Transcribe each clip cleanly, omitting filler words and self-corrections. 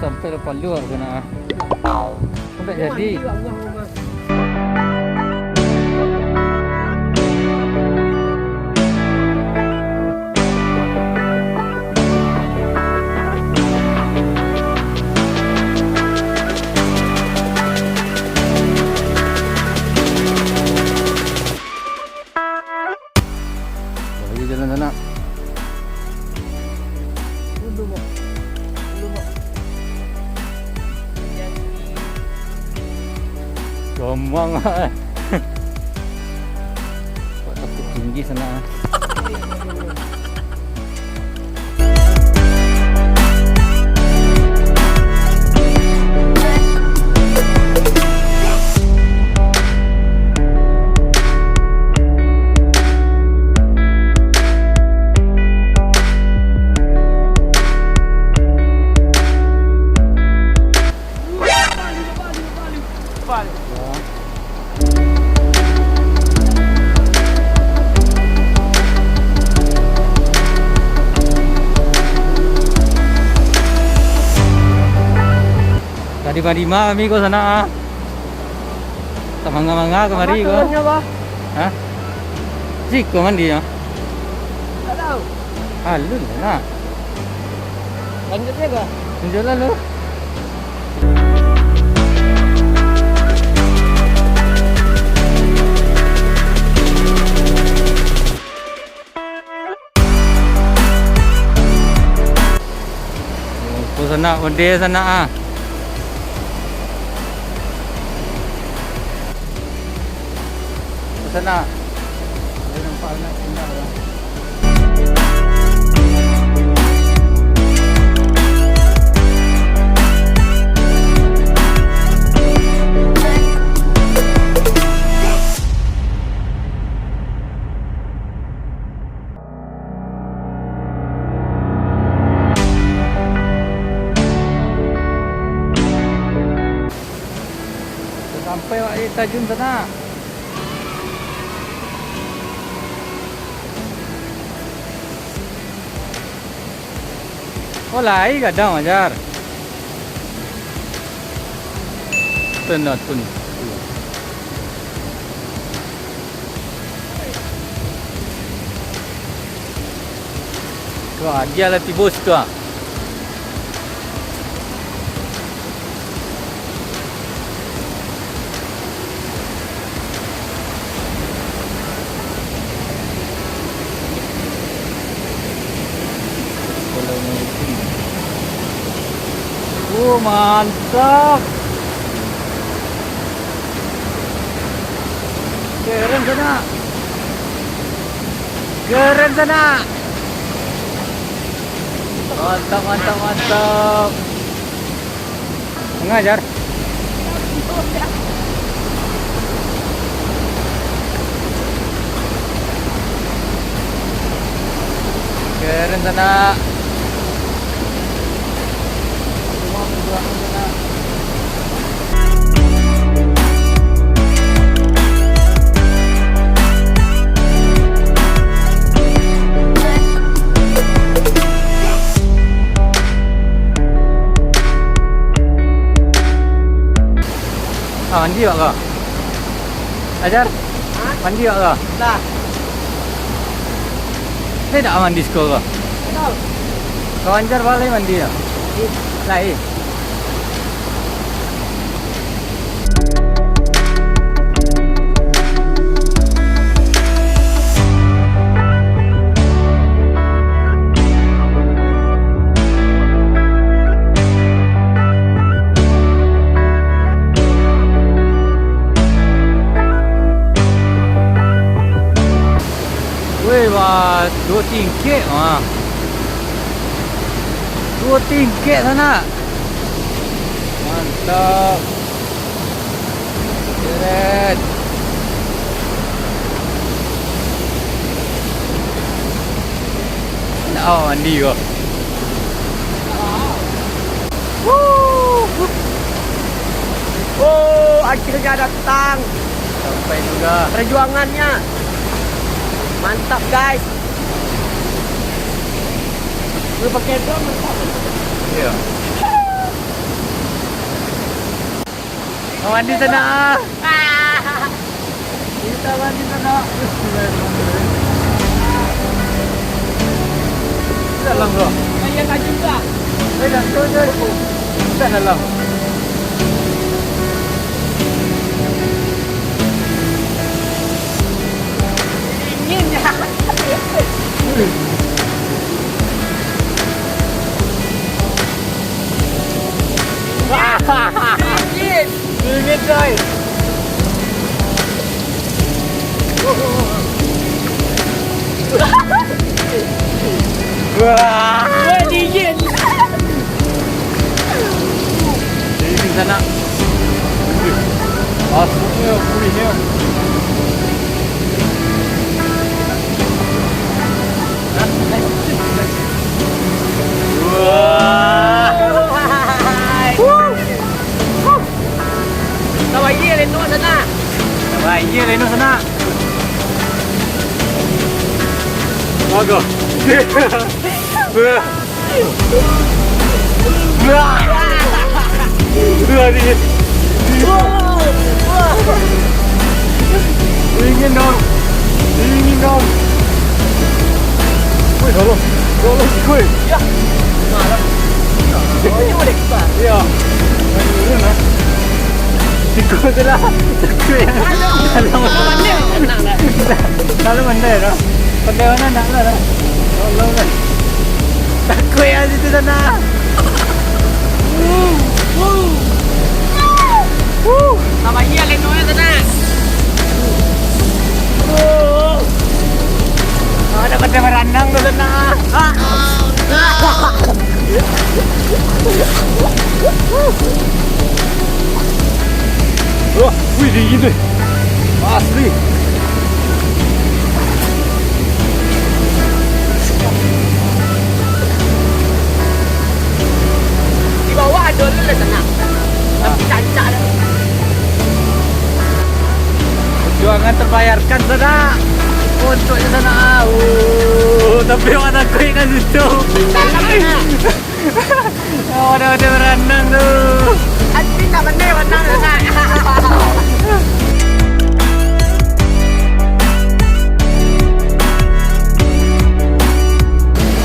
Sampai lepas luar kena. Sampai jadi. Lagi jalan sana. Gomong. Takut tinggi sana. Tadi Madima kami ko sana. Tamanga-manga kemari ko. Hah? Siko mandi ya? Tak tahu. Halun na. Lanjut je ke? Tunjuk lalu. Oh, sana, onde sana ah. Sana. Ada nampak nak pindah lah. Sampai wak Tajun sana. Oh lai kadang ajar. Tenatun. Wah, dia lah tibus tu ah. Mantap. Keren sana. Keren sana. Mantap, mantap, mantap. Mengajar. Keren sana. mandi tak kau? Ajar? Ha? Mandi tak kau? Dah. Ni tak mandi sekolah kau? Tak tahu. Kau Anjar balik mandi tak? Lain. Weh, wah, RM2 wah. RM2 sana. Mantap. Keren. Nak mandi kau? Oh, akhirnya datang. Sampai juga. Perjuangannya. Mantap guys. Lu pakai drone mantap. Ya. Kau mandi sana. Kita mandi sana. Dalam kau. Saya tak juga. Dah tu je. Kita dalam. Dingin ya. Dingin. Dingin coy. Wah. Wah, dingin. Dingin sana. Asapnya pulihnya. Wah. Tahu ini Reno sana. Wah, iya Reno sana. Bagus. Wah. Wah. Wah, dingin. Dingin dong. Dingin dong. Wih, tolong. Tolong, kuy. Ya. Malam. Oh, ini boleh kita. Ya. Ini lah. Ikut je lah. Kuy. Kalau mandai dah. Pandai mana nak lah. Tolong lah. Takut yang situ sana. Tahu ini Reno sana. Ada pandai merandang tu sana. Wah, wih dingin tu. Asli. Di bawah ada lu lah sana. Tapi cancak dah. Perjuangan terbayarkan sana. Untuk di sana. Tapi mana kuih kat situ. Ada merandang tu. Hati tak pandai menang sana.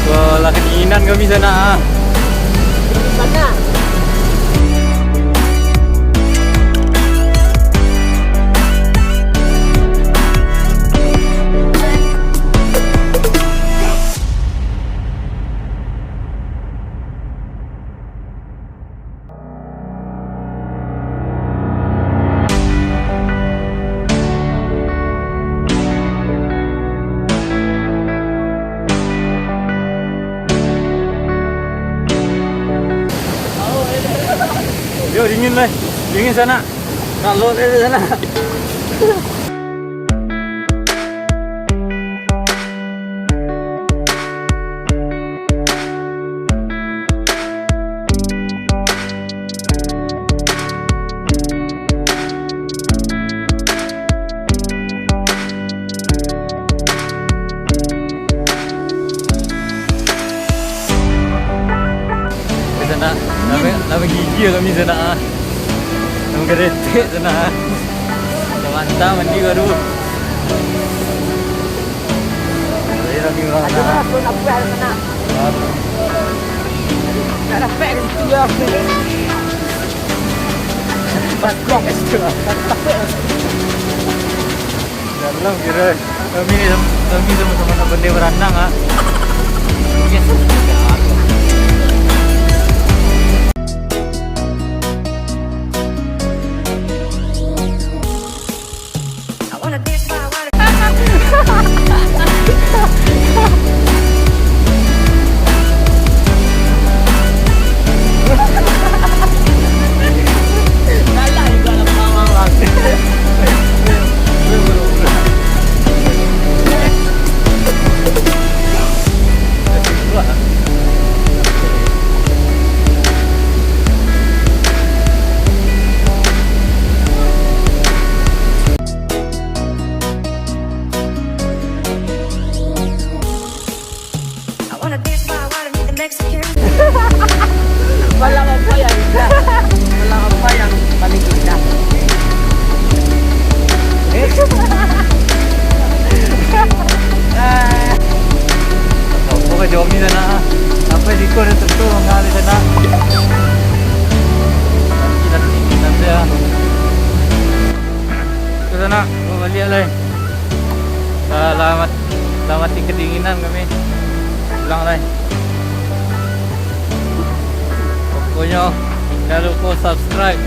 Wah, lah kedinginan kami sana. Mana? Yo, dingin lah. Dingin sana. Nak lot dari sana. Sana, nama gigi kami sana. Gerete sana. Mantap mandi baru. Saya lagi orang Ada nak. aku nak buat sana. Tak dapat ke situ lah. Bagus ke situ lah. Tak dapat. Dalam kira kami sama-sama nak benda berenang ah. Yes. Malam apa yang indah? Malam apa yang paling indah? Apa ke jawab ni sana? Sampai di kau dah tentu mengalir sana. Kita nanti ya. Ke sana, balik lagi. Selamat di kedinginan kami. Pulang lagi. Pokoknya jangan lupa subscribe,